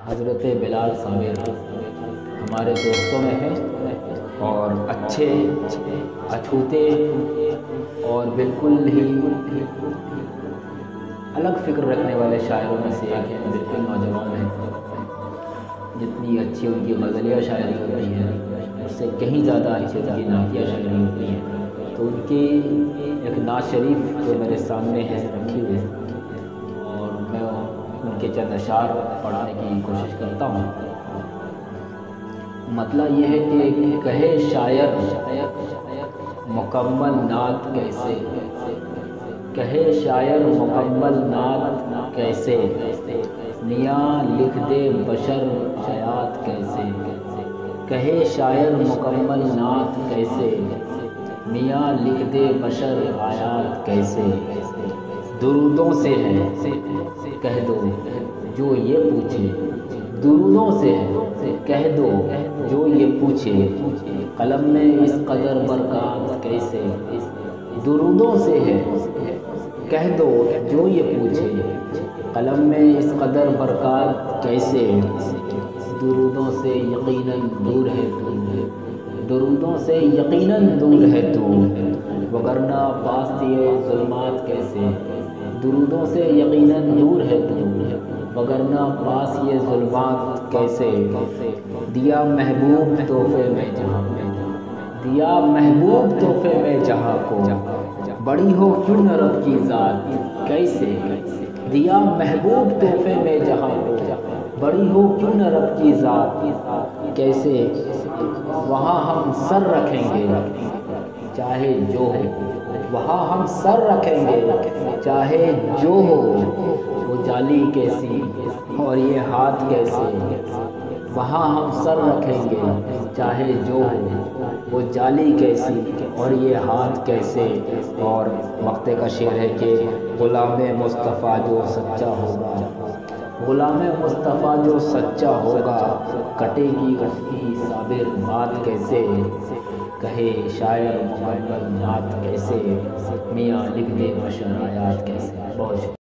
حضرت بلال صابر ہمارے دوستوں میں ہیں اور اچھے اچھوتے اور بالکل ہی الگ فکر رکھنے والے شاعروں میں سے ایک ہیں۔ بالکل نوجوان ہیں، جتنی اچھی ان کی غزلیہ شاعری ہوتی ہے اس سے کہیں زیادہ اچھی ان کی نعتیہ شاعری ہوتی ہے۔ تو ان کی ایک نعت شریف جو میرے سامنے ہے رکھی ہوئی، اور میں ان کے چند اشعار پڑھانے کی کوشش کرتا ہوں۔ مطلب یہ ہے کہ کہے شاعر مکمل نعت کیسے، کہے شاعر مکمل نعت کیسے، میاں لکھ دے بشر آیات کیسے، کہے شاعر مکمل نعت کیسے، میاں لکھ دے بشر آیات کیسے، درودوں سے ہے کہہ دو جو یہ پوچھے، درودوں سے ہے کہہ دو جو یہ پوچھے، قلم میں اس قدر برکات کیسے، درودوں سے ہے کہہ دو جو یہ پوچھے، قلم میں اس قدر برکات کیسے، درودوں سے یقیناً دور ہے تو، درودوں سے یقیناً دور ہے تو، وگرنہ پاس یہ ظلمات کیسے، درودوں سے یقیناً دور ہے تو، وگرنہ پاس یہ ظلمات کیسے، دیا محبوب تحفے میں جہاں میں، دیا محبوب تحفے میں جہاں کو، بڑی ہو کیوں نہ رب کی ذات کیسے، دیا محبوب تحفے میں جہاں کو، بڑی ہو کیوں نہ رب کی ذات کیسے، وہاں ہم سر رکھیں گے چاہے جو ہو، وہاں ہم سر رکھیں گے چاہے جو ہو، وہ جالی کیسی اور یہ ہاتھ کیسے، وہاں ہم سر رکھیں گے چاہے جو ہو، وہ جالی کیسی اور یہ ہاتھ کیسے۔ اور مقطع کا شعر ہے کہ غلام مصطفیٰ جو سچا ہوگا، غلام مصطفیٰ جو سچا ہوگا، کٹے گی اس کی صابر بات کیسے، کہے شاعر مکمل نعت کیسے، میاں لکھ دے بشر آیات کیسے۔ بہت